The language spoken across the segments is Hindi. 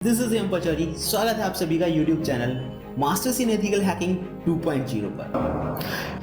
This is M Pachauri. स्वागत है आप सभी का YouTube channel masters in ethical hacking 2.0 पर।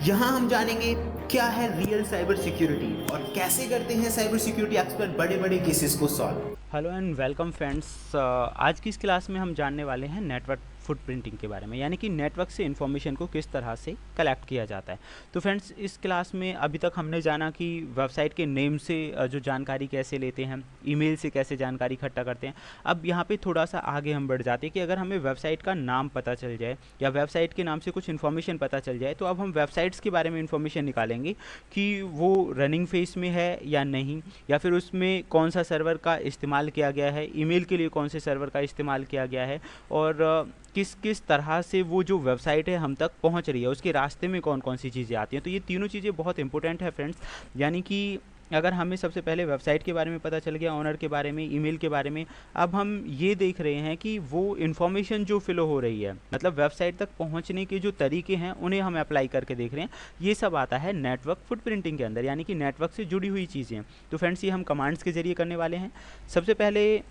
यहाँ हम जानेंगे क्या है रियल साइबर सिक्योरिटी और कैसे करते हैं साइबर सिक्योरिटी एक्सपर्ट बड़े बड़े केसेस को solve. Hello and welcome friends. आज की इस क्लास में हम जानने वाले हैं नेटवर्क फुटप्रिंटिंग के बारे में, यानी कि नेटवर्क से इन्फॉर्मेशन को किस तरह से कलेक्ट किया जाता है। तो फ्रेंड्स, इस क्लास में अभी तक हमने जाना कि वेबसाइट के नेम से जो जानकारी कैसे लेते हैं, ईमेल से कैसे जानकारी इकट्ठा करते हैं। अब यहाँ पे थोड़ा सा आगे हम बढ़ जाते हैं कि अगर हमें वेबसाइट का नाम पता चल जाए या वेबसाइट के नाम से कुछ इन्फॉर्मेशन पता चल जाए, तो अब हम वेबसाइट्स के बारे में इन्फॉर्मेशन निकालेंगे कि वो रनिंग फेस में है या नहीं, या फिर उसमें कौन सा सर्वर का इस्तेमाल किया गया है, ईमेल के लिए कौन से सर्वर का इस्तेमाल किया गया है, और किस किस तरह से वो जो वेबसाइट है हम तक पहुंच रही है, उसके रास्ते में कौन कौन सी चीज़ें आती हैं। तो ये तीनों चीज़ें बहुत इंपॉर्टेंट है फ्रेंड्स। यानी कि अगर हमें सबसे पहले वेबसाइट के बारे में पता चल गया, ऑनर के बारे में, ईमेल के बारे में, अब हम ये देख रहे हैं कि वो इन्फॉर्मेशन जो फिलो हो रही है, मतलब वेबसाइट तक पहुंचने के जो तरीके हैं उन्हें हम अप्लाई करके देख रहे हैं। ये सब आता है नेटवर्क फुटप्रिंटिंग के अंदर, यानी कि नेटवर्क से जुड़ी हुई चीज़ें। तो फ्रेंड्स, ये हम कमांड्स के ज़रिए करने वाले हैं। सबसे पहले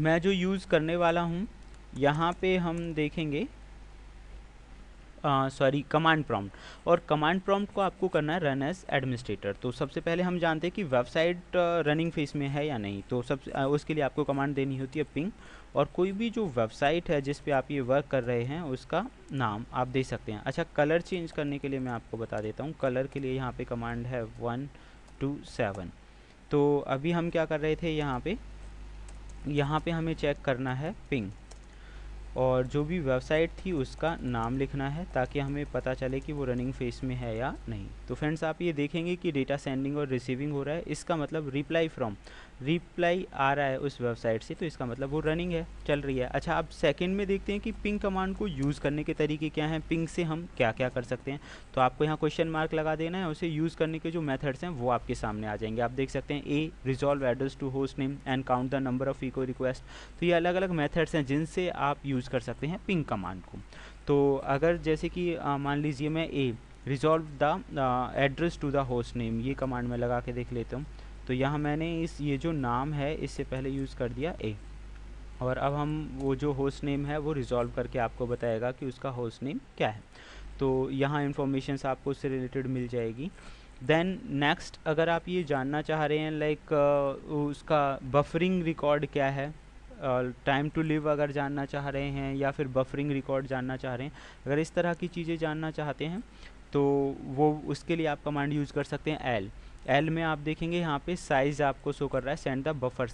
मैं जो यूज़ करने वाला हूँ, यहाँ पे हम देखेंगे कमांड प्रॉम्प्ट। और कमांड प्रॉम्प्ट को आपको करना है रन एज एडमिनिस्ट्रेटर। तो सबसे पहले हम जानते हैं कि वेबसाइट रनिंग फेस में है या नहीं। तो उसके लिए आपको कमांड देनी होती है पिंग, और कोई भी जो वेबसाइट है जिस पे आप ये वर्क कर रहे हैं उसका नाम आप दे सकते हैं। अच्छा, कलर चेंज करने के लिए मैं आपको बता देता हूँ। कलर के लिए यहाँ पे कमांड है 127। तो अभी हम क्या कर रहे थे, यहाँ पे हमें चेक करना है पिंग, और जो भी वेबसाइट थी उसका नाम लिखना है ताकि हमें पता चले कि वो रनिंग फेस में है या नहीं। तो फ्रेंड्स, आप ये देखेंगे कि डेटा सेंडिंग और रिसीविंग हो रहा है। इसका मतलब रिप्लाई आ रहा है उस वेबसाइट से, तो इसका मतलब वो रनिंग है, चल रही है। अच्छा, अब सेकंड में देखते हैं कि पिंग कमांड को यूज़ करने के तरीके क्या हैं, पिंग से हम क्या क्या कर सकते हैं। तो आपको यहाँ क्वेश्चन मार्क लगा देना है, उसे यूज़ करने के जो मेथड्स हैं वो आपके सामने आ जाएंगे। आप देख सकते हैं a resolve address to host name and count the number of echo request. तो ये अलग अलग मेथड्स हैं जिनसे आप यूज़ कर सकते हैं पिंग कमांड को। तो अगर जैसे कि मान लीजिए मैं a resolve the address to the host name, ये कमांड में लगा के देख लेता हूँ। तो यहाँ मैंने ये जो नाम है इससे पहले यूज़ कर दिया ए, और अब हम वो जो होस्ट नेम है वो रिजॉल्व करके आपको बताएगा कि उसका होस्ट नेम क्या है। तो यहाँ इन्फॉर्मेशन आपको उससे रिलेटेड मिल जाएगी। देन नेक्स्ट, अगर आप ये जानना चाह रहे हैं लाइक उसका बफरिंग रिकॉर्ड क्या है, टाइम टू लिव अगर जानना चाह रहे हैं, या फिर बफरिंग रिकॉर्ड जानना चाह रहे हैं, अगर इस तरह की चीज़ें जानना चाहते हैं तो वो उसके लिए आप कमांड यूज़ कर सकते हैं एल में। आप देखेंगे यहाँ पे साइज़ आपको शो कर रहा है, send the buffer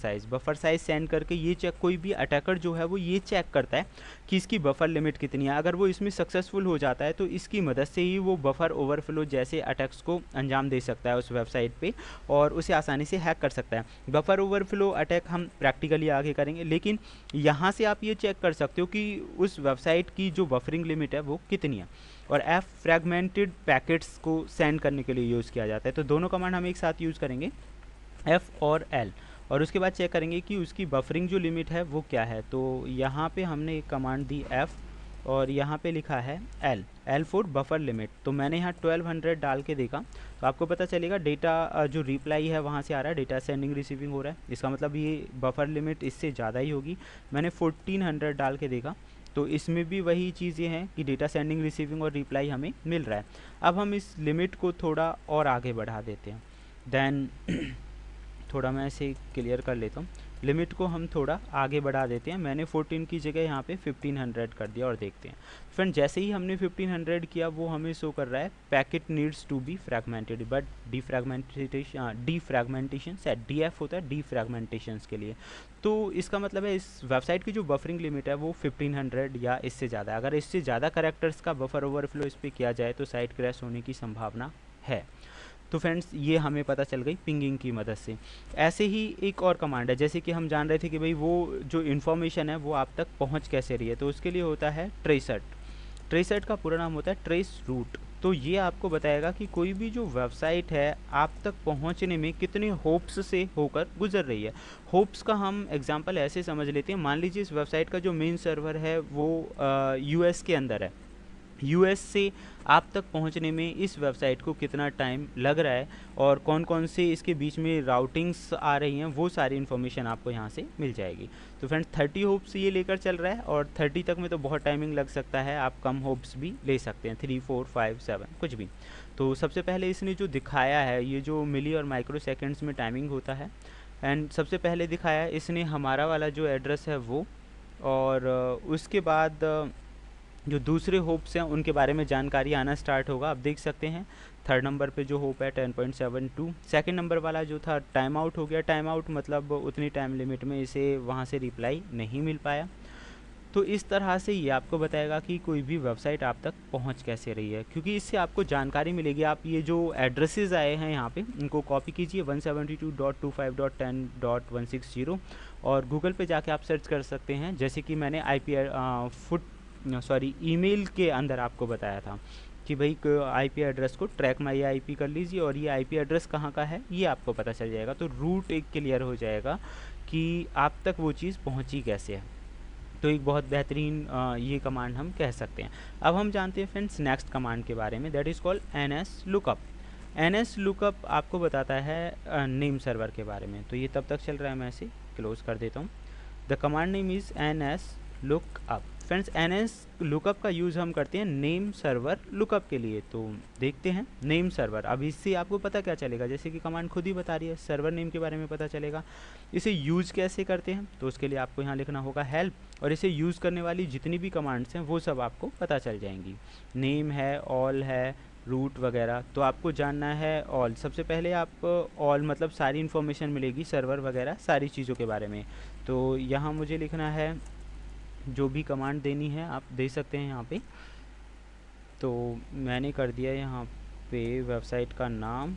size send करके ये चेक, कोई भी अटैकर जो है वो ये चेक करता है कि इसकी बफर लिमिट कितनी है। अगर वो इसमें सक्सेसफुल हो जाता है तो इसकी मदद से ही वो बफर ओवरफ्लो जैसे अटैक्स को अंजाम दे सकता है उस वेबसाइट पे, और उसे आसानी से हैक कर सकता है। बफर ओवरफ्लो अटैक हम प्रैक्टिकली आगे करेंगे, लेकिन यहाँ से आप ये चेक कर सकते हो कि उस वेबसाइट की जो बफरिंग लिमिट है वो कितनी है। और एफ फ्रैगमेंटेड पैकेट्स को सेंड करने के लिए यूज़ किया जाता है। तो दोनों कमांड हम एक साथ यूज़ करेंगे, एफ़ और एल, और उसके बाद चेक करेंगे कि उसकी बफरिंग जो लिमिट है वो क्या है। तो यहाँ पे हमने एक कमांड दी एफ़, और यहाँ पे लिखा है एल फॉर बफर लिमिट। तो मैंने यहाँ 1200 डाल के देखा, तो आपको पता चलेगा डेटा जो रिप्लाई है वहाँ से आ रहा है, डेटा सेंडिंग रिसीविंग हो रहा है। इसका मतलब ये बफर लिमिट इससे ज़्यादा ही होगी। मैंने 1400 डाल के देखा, तो इसमें भी वही चीज़ें हैं कि डेटा सेंडिंग रिसीविंग और रिप्लाई हमें मिल रहा है। अब हम इस लिमिट को थोड़ा और आगे बढ़ा देते हैं। देन थोड़ा मैं इसे क्लियर कर लेता हूँ। लिमिट को हम थोड़ा आगे बढ़ा देते हैं। मैंने 14 की जगह यहाँ पे 1500 कर दिया, और देखते हैं फ्रेंड, जैसे ही हमने 1500 किया वो हमें शो कर रहा है packet needs to be fragmented, but defragmentation set, DF होता है डीफ्रैगमेंटेशन के लिए। तो इसका मतलब है इस वेबसाइट की जो बफरिंग लिमिट है वो 1500 या इससे ज़्यादा है। अगर इससे ज़्यादा कैरेक्टर्स का बफर ओवरफ्लो इस पर किया जाए तो साइट क्रैश होने की संभावना है। तो फ्रेंड्स, ये हमें पता चल गई पिंगिंग की मदद से। ऐसे ही एक और कमांड है, जैसे कि हम जान रहे थे कि भाई वो जो इन्फॉर्मेशन है वो आप तक पहुंच कैसे रही है, तो उसके लिए होता है ट्रेसर्ट का पूरा नाम होता है ट्रेस रूट। तो ये आपको बताएगा कि कोई भी जो वेबसाइट है आप तक पहुंचने में कितने होप्स से होकर गुजर रही है। होप्स का हम एग्जांपल ऐसे समझ लेते हैं, मान लीजिए इस वेबसाइट का जो मेन सर्वर है वो यूएस के अंदर है, यूएस से आप तक पहुंचने में इस वेबसाइट को कितना टाइम लग रहा है और कौन कौन से इसके बीच में राउटिंग्स आ रही हैं, वो सारी इन्फॉर्मेशन आपको यहाँ से मिल जाएगी। तो फ्रेंड्स 30 होप्स ये लेकर चल रहा है और 30 तक में तो बहुत टाइमिंग लग सकता है, आप कम होप्स भी ले सकते हैं, 3, 4, 5, 7 कुछ भी। तो सबसे पहले इसने जो दिखाया है, ये जो मिली और माइक्रो सेकेंड्स में टाइमिंग होता है, एंड सबसे पहले दिखाया इसने हमारा वाला जो एड्रेस है वो, और उसके बाद जो दूसरे होप्स हैं उनके बारे में जानकारी आना स्टार्ट होगा। आप देख सकते हैं 3rd नंबर पे जो होप है 10.72, सेकंड नंबर वाला जो था टाइम आउट हो गया। टाइम आउट मतलब उतनी टाइम लिमिट में इसे वहाँ से रिप्लाई नहीं मिल पाया। तो इस तरह से ये आपको बताएगा कि कोई भी वेबसाइट आप तक पहुंच कैसे रही है, क्योंकि इससे आपको जानकारी मिलेगी। आप ये जो एड्रेसेस आए हैं यहाँ पे इनको कॉपी कीजिए 172.25.10.160 और गूगल पे जाके आप सर्च कर सकते हैं, जैसे कि मैंने ईमेल के अंदर आपको बताया था कि भाई आईपी एड्रेस को ट्रैक माई आईपी कर लीजिए और ये आईपी एड्रेस कहाँ का है ये आपको पता चल जाएगा। तो रूट एक क्लियर हो जाएगा कि आप तक वो चीज़ पहुँची कैसे है। तो एक बहुत बेहतरीन ये कमांड हम कह सकते हैं। अब हम जानते हैं फ्रेंड्स नेक्स्ट कमांड के बारे में, that is called ns lookup। ns lookup आपको बताता है नेम सर्वर के बारे में। तो ये तब तक चल रहा है, मैं इसे क्लोज कर देता हूँ। The command name is ns lookup। Friends ns lookup का यूज़ हम करते हैं नेम सर्वर लुकअप के लिए। तो देखते हैं नेम सर्वर। अब इससे आपको पता क्या चलेगा, जैसे कि कमांड खुद ही बता रही है, सर्वर नेम के बारे में पता चलेगा। इसे यूज़ कैसे करते हैं, तो उसके लिए आपको यहाँ लिखना होगा हेल्प, और इसे यूज़ करने वाली जितनी भी कमांड्स हैं वो सब आपको पता चल जाएंगी। नेम है, ऑल है, रूट वगैरह। तो आपको जानना है ऑल। सबसे पहले आप ऑल मतलब सारी इन्फॉर्मेशन मिलेगी सर्वर वगैरह सारी चीज़ों के बारे में। तो यहाँ मुझे लिखना है जो भी कमांड देनी है आप दे सकते हैं यहाँ पे। तो मैंने कर दिया यहाँ पे वेबसाइट का नाम,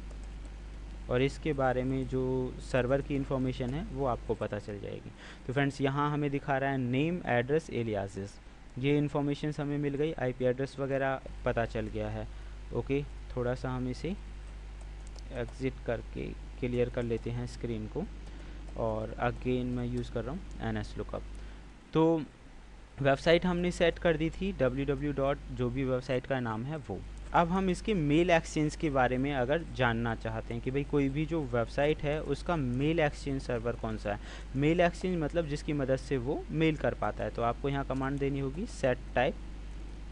और इसके बारे में जो सर्वर की इन्फॉर्मेशन है वो आपको पता चल जाएगी। तो फ्रेंड्स यहाँ हमें दिखा रहा है नेम, एड्रेस, एलियासेस, ये इन्फॉर्मेशन हमें मिल गई। आईपी एड्रेस वगैरह पता चल गया है। ओके, थोड़ा सा हम इसे एग्ज़िट करके क्लियर कर लेते हैं स्क्रीन को, और अगेन मैं यूज़ कर रहा हूँ ns lookup। तो वेबसाइट हमने सेट कर दी थी www. जो भी वेबसाइट का नाम है वो। अब हम इसके मेल एक्सचेंज के बारे में अगर जानना चाहते हैं कि भाई कोई भी जो वेबसाइट है उसका मेल एक्सचेंज सर्वर कौन सा है। मेल एक्सचेंज मतलब जिसकी मदद से वो मेल कर पाता है। तो आपको यहाँ कमांड देनी होगी set type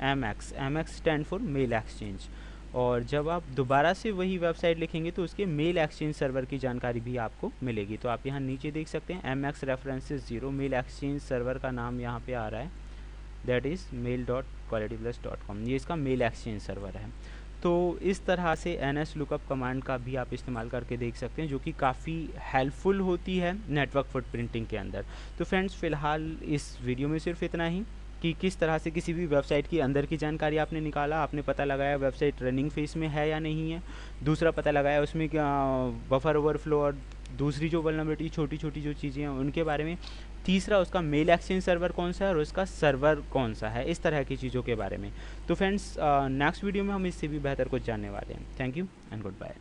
mx stand for male exchange. और जब आप दोबारा से वही वेबसाइट लिखेंगे तो उसके मेल एक्सचेंज सर्वर की जानकारी भी आपको मिलेगी। तो आप यहाँ नीचे देख सकते हैं mx references 0 mail exchange server का नाम यहाँ पे आ रहा है, दैट इज़ mail.qualityplus.com। ये इसका मेल एक्सचेंज सर्वर है। तो इस तरह से ns lookup कमांड का भी आप इस्तेमाल करके देख सकते हैं, जो कि काफ़ी हेल्पफुल होती है नेटवर्क फुटप्रिंटिंग के अंदर। तो फ्रेंड्स फ़िलहाल इस वीडियो में सिर्फ इतना ही कि किस तरह से किसी भी वेबसाइट की अंदर की जानकारी आपने निकाला, आपने पता लगाया वेबसाइट रनिंग फेस में है या नहीं है। दूसरा पता लगाया उसमें क्या बफर ओवरफ्लो और दूसरी जो वल्नरेबिलिटी छोटी छोटी जो चीज़ें हैं उनके बारे में। तीसरा उसका मेल एक्सचेंज सर्वर कौन सा है और उसका सर्वर कौन सा है, इस तरह की चीज़ों के बारे में। तो फ्रेंड्स नेक्स्ट वीडियो में हम इससे भी बेहतर कुछ जानने वाले हैं। Thank you and good bye.